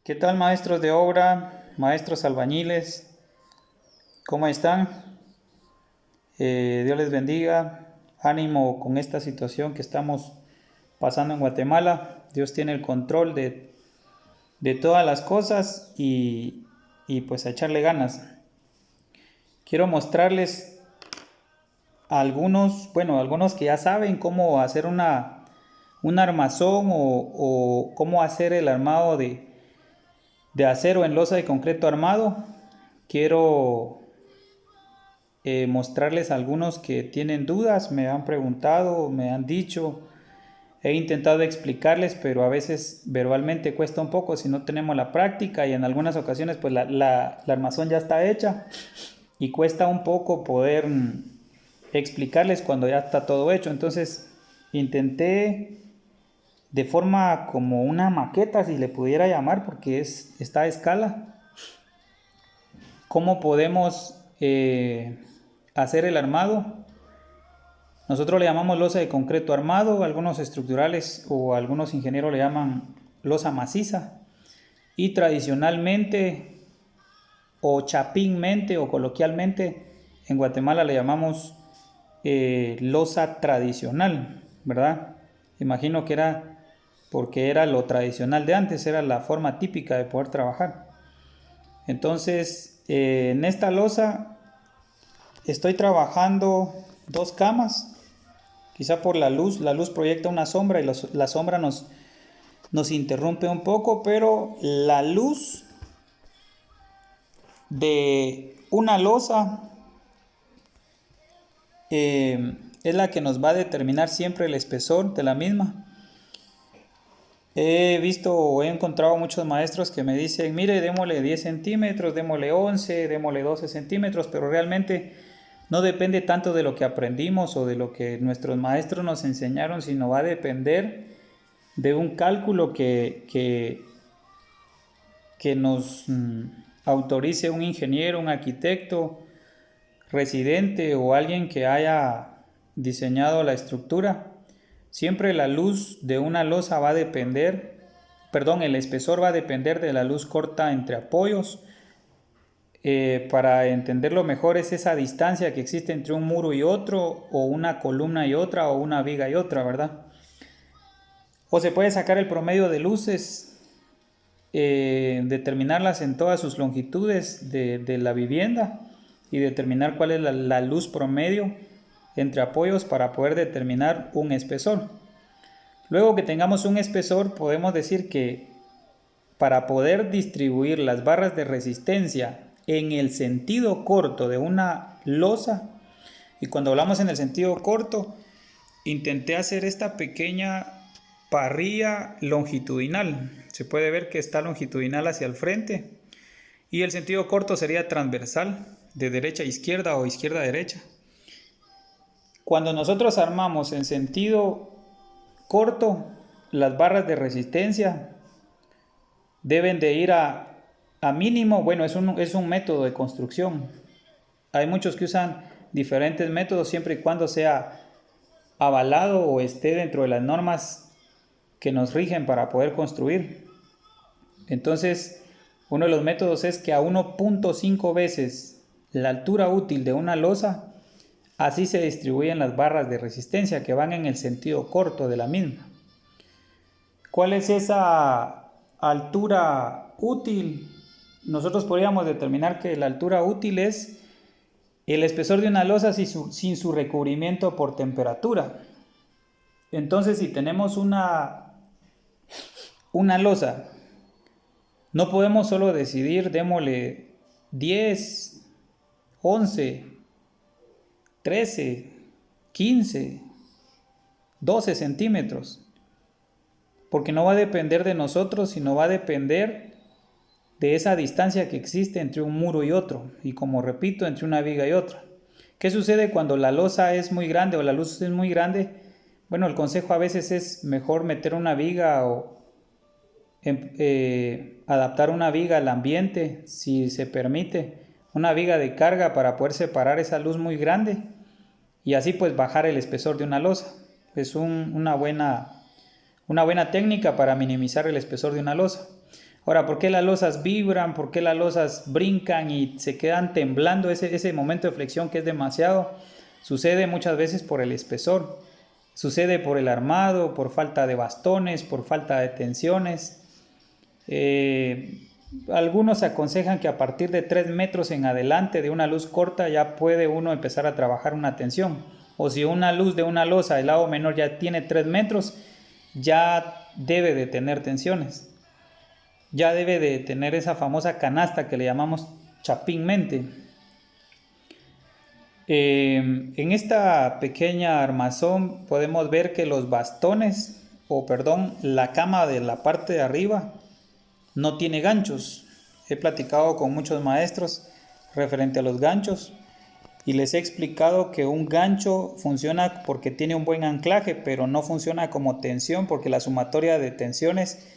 ¿Qué tal, maestros de obra, maestros albañiles? ¿Cómo están? Dios les bendiga. Ánimo con esta situación que estamos pasando en Guatemala. Dios tiene el control de todas las cosas y pues a echarle ganas. Quiero mostrarles algunos que ya saben cómo hacer un armazón o cómo hacer el armado de acero en losa de concreto armado. Quiero mostrarles algunos que tienen dudas, me han preguntado, me han dicho, he intentado explicarles, pero a veces verbalmente cuesta un poco si no tenemos la práctica, y en algunas ocasiones pues la armazón ya está hecha y cuesta un poco poder explicarles cuando ya está todo hecho. Entonces intenté de forma como una maqueta, si le pudiera llamar, porque está a escala, cómo podemos hacer el armado. Nosotros le llamamos losa de concreto armado, algunos estructurales o algunos ingenieros le llaman losa maciza, y tradicionalmente o chapínmente o coloquialmente en Guatemala le llamamos losa tradicional, ¿verdad? Imagino que era porque era lo tradicional de antes, era la forma típica de poder trabajar. Entonces, en esta losa estoy trabajando dos camas. Quizá por la luz proyecta una sombra y la sombra nos interrumpe un poco, pero la luz de una losa es la que nos va a determinar siempre el espesor de la misma. He visto o he encontrado muchos maestros que me dicen, mire, démosle 10 centímetros, démosle 11, démosle 12 centímetros, pero realmente no depende tanto de lo que aprendimos o de lo que nuestros maestros nos enseñaron, sino va a depender de un cálculo que nos autorice un ingeniero, un arquitecto, residente o alguien que haya diseñado la estructura. Siempre la luz de una losa va a depender, el espesor va a depender de la luz corta entre apoyos. Para entenderlo mejor, es esa distancia que existe entre un muro y otro, o una columna y otra, o una viga y otra, ¿verdad? O se puede sacar el promedio de luces, determinarlas en todas sus longitudes de la vivienda y determinar cuál es la luz promedio entre apoyos para poder determinar un espesor. Luego que tengamos un espesor, podemos decir que para poder distribuir las barras de resistencia en el sentido corto de una losa, y cuando hablamos en el sentido corto, intenté hacer esta pequeña parrilla longitudinal. Se puede ver que está longitudinal hacia el frente, y el sentido corto sería transversal, de derecha a izquierda o izquierda a derecha. Cuando nosotros armamos en sentido corto, las barras de resistencia deben de ir a mínimo. Bueno, es un método de construcción. Hay muchos que usan diferentes métodos siempre y cuando sea avalado o esté dentro de las normas que nos rigen para poder construir. Entonces, uno de los métodos es que a 1.5 veces la altura útil de una losa, así se distribuyen las barras de resistencia que van en el sentido corto de la misma. ¿Cuál es esa altura útil? Nosotros podríamos determinar que la altura útil es el espesor de una losa sin su recubrimiento por temperatura. Entonces, si tenemos una losa, no podemos solo decidir, démosle 10, 11, 13, 15, 12 centímetros. Porque no va a depender de nosotros, sino va a depender de esa distancia que existe entre un muro y otro, y como repito, entre una viga y otra. ¿Qué sucede cuando la losa es muy grande o la luz es muy grande? Bueno, el consejo a veces es mejor meter una viga o adaptar una viga al ambiente, si se permite, una viga de carga para poder separar esa luz muy grande y así pues bajar el espesor de una losa. Es una buena técnica para minimizar el espesor de una losa. Ahora, ¿por qué las losas vibran? ¿Por qué las losas brincan y se quedan temblando? Ese momento de flexión que es demasiado, sucede muchas veces por el espesor. Sucede por el armado, por falta de bastones, por falta de tensiones. Algunos aconsejan que a partir de 3 metros en adelante de una luz corta ya puede uno empezar a trabajar una tensión. O si una luz de una losa del lado menor ya tiene 3 metros, ya debe de tener tensiones. Ya debe de tener esa famosa canasta que le llamamos chapín mente. En esta pequeña armazón podemos ver que los bastones, la cama de la parte de arriba no tiene ganchos. He platicado con muchos maestros referente a los ganchos y les he explicado que un gancho funciona porque tiene un buen anclaje, pero no funciona como tensión porque la sumatoria de tensiones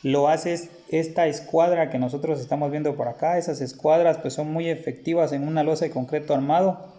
lo hace esta escuadra que nosotros estamos viendo por acá. Esas escuadras pues son muy efectivas en una losa de concreto armado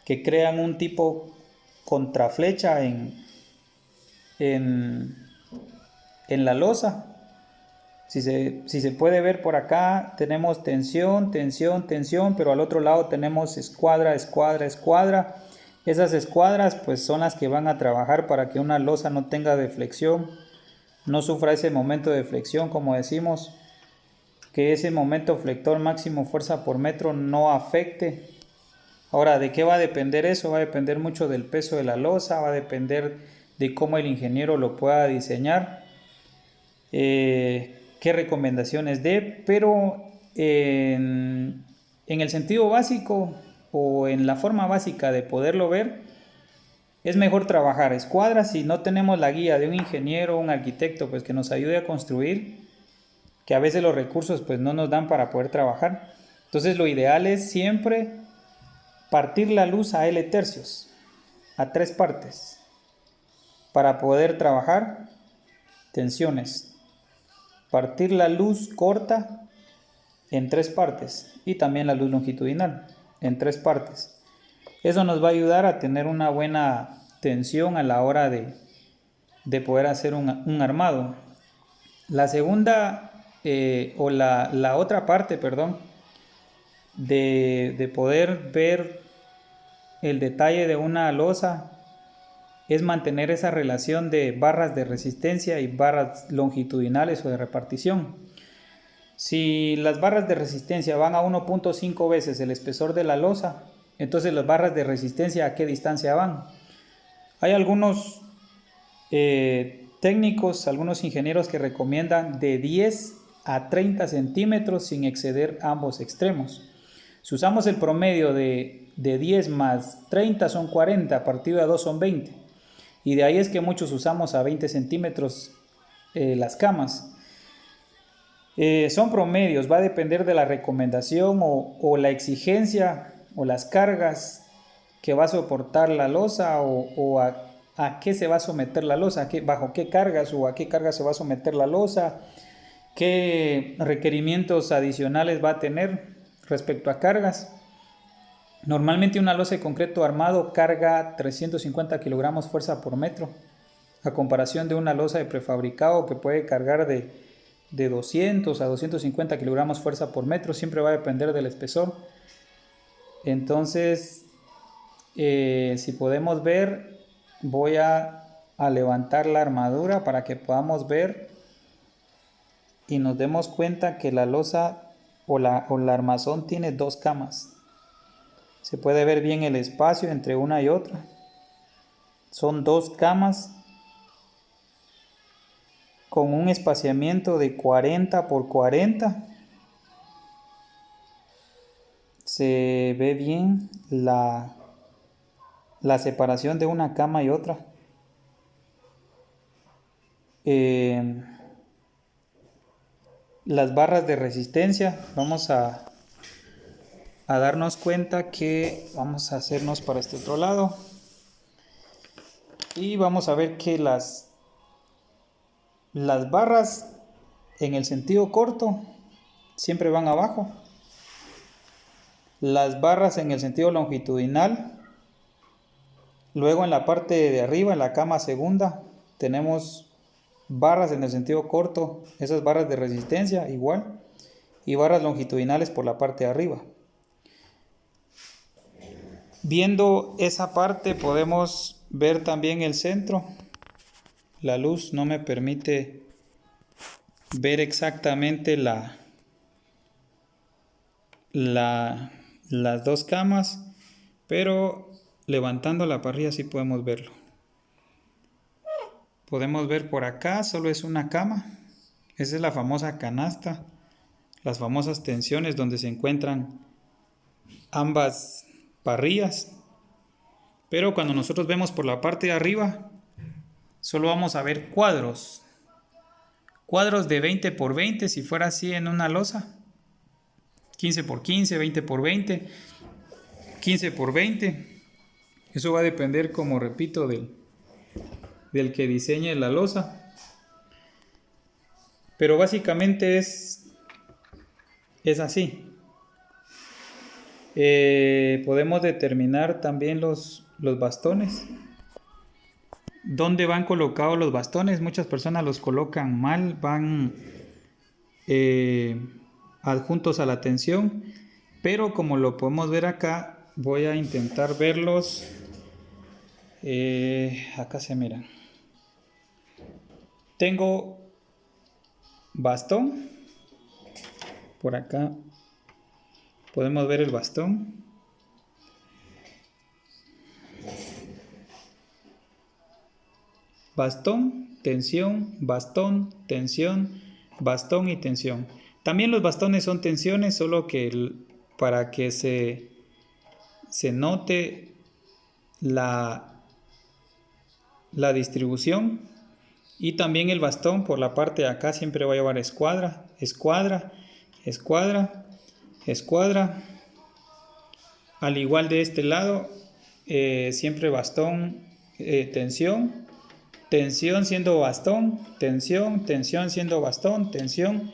que crean un tipo contraflecha en la losa. Si se puede ver por acá, tenemos tensión, tensión, tensión, pero al otro lado tenemos escuadra, escuadra, escuadra. Esas escuadras pues son las que van a trabajar para que una losa no tenga deflexión, no sufra ese momento de flexión, como decimos, que ese momento flector máximo fuerza por metro no afecte. Ahora, ¿de qué va a depender eso? Va a depender mucho del peso de la losa, va a depender de cómo el ingeniero lo pueda diseñar, qué recomendaciones dé, pero en el sentido básico o en la forma básica de poderlo ver, es mejor trabajar escuadras si no tenemos la guía de un ingeniero o un arquitecto pues que nos ayude a construir, que a veces los recursos pues no nos dan para poder trabajar. Entonces lo ideal es siempre partir la luz a L tercios, a 3 partes, para poder trabajar tensiones. Partir la luz corta en 3 partes y también la luz longitudinal en 3 partes. Eso nos va a ayudar a tener una buena tensión a la hora de poder hacer un armado. La segunda la otra parte, de poder ver el detalle de una losa es mantener esa relación de barras de resistencia y barras longitudinales o de repartición. Si las barras de resistencia van a 1.5 veces el espesor de la losa, entonces las barras de resistencia ¿a qué distancia van? Hay algunos técnicos, algunos ingenieros que recomiendan de 10 a 30 centímetros sin exceder ambos extremos. Si usamos el promedio de 10 más 30 son 40, partido de 2 son 20. Y de ahí es que muchos usamos a 20 centímetros las camas. Son promedios, va a depender de la recomendación o la exigencia o las cargas que va a soportar la losa o a qué se va a someter la losa, bajo qué cargas o a qué cargas se va a someter la losa, qué requerimientos adicionales va a tener respecto a cargas. Normalmente una losa de concreto armado carga 350 kilogramos fuerza por metro, a comparación de una losa de prefabricado que puede cargar de 200 a 250 kilogramos fuerza por metro, siempre va a depender del espesor. Entonces, si podemos ver, voy a levantar la armadura para que podamos ver y nos demos cuenta que la losa o la armazón tiene 2 camas. Se puede ver bien el espacio entre una y otra. Son 2 camas con un espaciamiento de 40 por 40. Se ve bien la separación de una cama y otra. Las barras de resistencia, vamos a darnos cuenta que vamos a hacernos para este otro lado y vamos a ver que las barras en el sentido corto siempre van abajo. Las barras en el sentido longitudinal, luego en la parte de arriba, en la cama segunda, tenemos barras en el sentido corto, esas barras de resistencia igual, y barras longitudinales por la parte de arriba. Viendo esa parte podemos ver también el centro. La luz no me permite ver exactamente las dos camas, pero levantando la parrilla sí podemos verlo. Podemos ver por acá, solo es una cama. Esa es la famosa canasta, las famosas tensiones donde se encuentran ambas parrillas. Pero cuando nosotros vemos por la parte de arriba, solo vamos a ver cuadros de 20 por 20, si fuera así en una losa, 15 por 15, 20 por 20, 15 por 20. Eso va a depender, como repito, del que diseñe la losa. Pero básicamente es así. Podemos determinar también los bastones. ¿Dónde van colocados los bastones? Muchas personas los colocan mal, van adjuntos a la tensión, pero como lo podemos ver acá, voy a intentar verlos. Acá se miran. Tengo bastón. Por acá podemos ver el bastón. Bastón, tensión, bastón, tensión, bastón y tensión. También los bastones son tensiones, solo que para que se note la distribución. Y también el bastón por la parte de acá siempre va a llevar escuadra, escuadra, escuadra, escuadra. Al igual de este lado, siempre bastón, tensión, tensión siendo bastón, tensión, tensión siendo bastón, tensión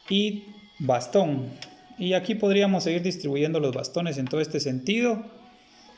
y bastón. Y aquí podríamos seguir distribuyendo los bastones en todo este sentido.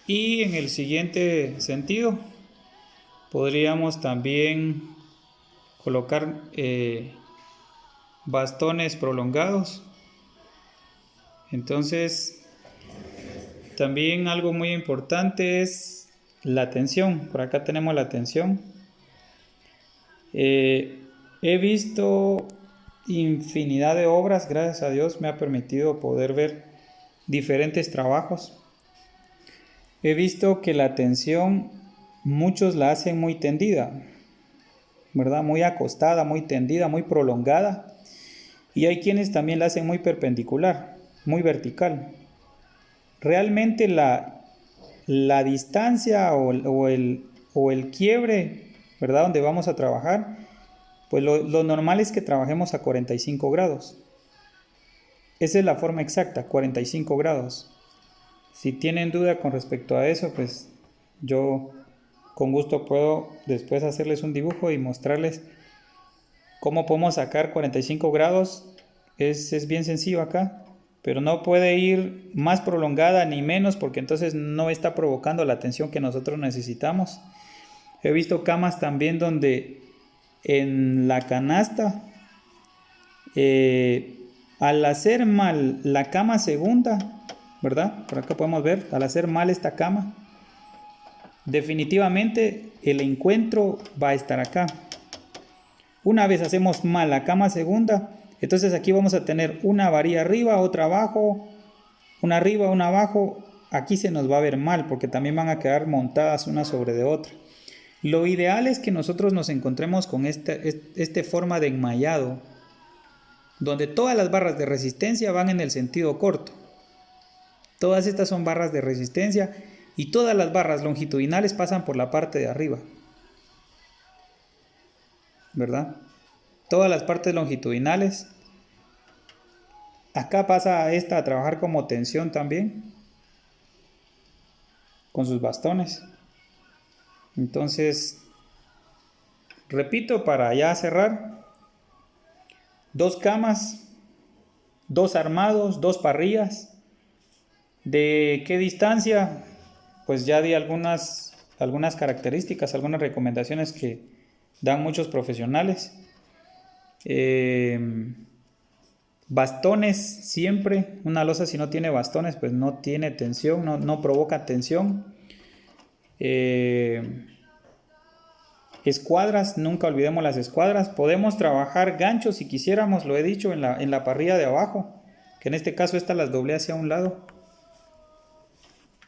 Y en el siguiente sentido podríamos también colocar bastones prolongados. Entonces, también algo muy importante es la tensión. Por acá tenemos la tensión. He visto infinidad de obras, gracias a Dios me ha permitido poder ver diferentes trabajos. He visto que la tensión muchos la hacen muy tendida, ¿verdad? Muy acostada, muy tendida, muy prolongada. Y hay quienes también la hacen muy perpendicular, muy vertical. Realmente la distancia o el quiebre, ¿verdad? Donde vamos a trabajar, pues lo normal es que trabajemos a 45 grados. Esa es la forma exacta, 45 grados. Si tienen duda con respecto a eso, pues yo con gusto puedo después hacerles un dibujo y mostrarles cómo podemos sacar 45 grados. Es bien sencillo acá, pero no puede ir más prolongada ni menos, porque entonces no está provocando la tensión que nosotros necesitamos. He visto camas también donde en la canasta, al hacer mal la cama segunda, ¿verdad? Por acá podemos ver, al hacer mal esta cama, definitivamente el encuentro va a estar acá. Una vez hacemos mal la cama segunda, entonces aquí vamos a tener una varilla arriba, otra abajo, una arriba, una abajo. Aquí se nos va a ver mal porque también van a quedar montadas una sobre de otra. Lo ideal es que nosotros nos encontremos con esta forma de enmayado, donde todas las barras de resistencia van en el sentido corto. Todas estas son barras de resistencia y todas las barras longitudinales pasan por la parte de arriba, ¿verdad? Todas las partes longitudinales. Acá pasa esta a trabajar como tensión también, con sus bastones. Entonces, repito, para ya cerrar, 2 camas, 2 armados, 2 parrillas. ¿De qué distancia? Pues ya di algunas características, algunas recomendaciones que dan muchos profesionales. Bastones siempre, una losa si no tiene bastones pues no tiene tensión, no provoca tensión. Escuadras, nunca olvidemos las escuadras. Podemos trabajar ganchos si quisiéramos, lo he dicho, en la parrilla de abajo, que en este caso estas las doblé hacia un lado.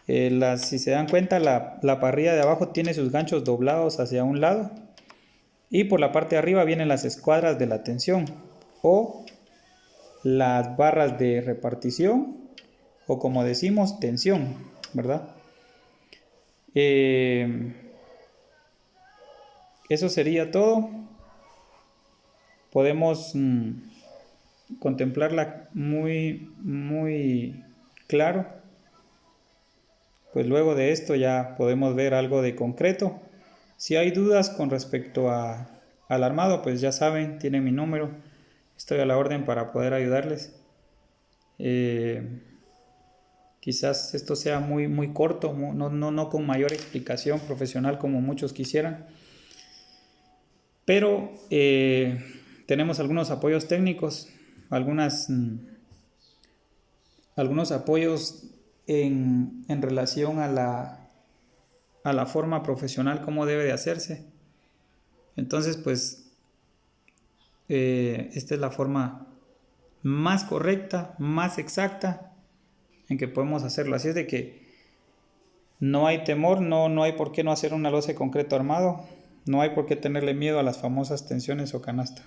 Si se dan cuenta, la parrilla de abajo tiene sus ganchos doblados hacia un lado, y por la parte de arriba vienen las escuadras de la tensión o las barras de repartición, o como decimos, tensión, ¿verdad? Eso sería todo. Podemos contemplarla muy claro. Pues luego de esto ya podemos ver algo de concreto. Si hay dudas con respecto al armado, pues ya saben, tienen mi número. Estoy a la orden para poder ayudarles. Quizás esto sea muy corto, no con mayor explicación profesional como muchos quisieran. Pero tenemos algunos apoyos técnicos, algunos apoyos en relación a la forma profesional, cómo debe de hacerse. Entonces, pues, esta es la forma más correcta, más exacta en que podemos hacerlo. Así es de que no hay temor, no hay por qué no hacer una losa de concreto armado, no hay por qué tenerle miedo a las famosas tensiones o canasta.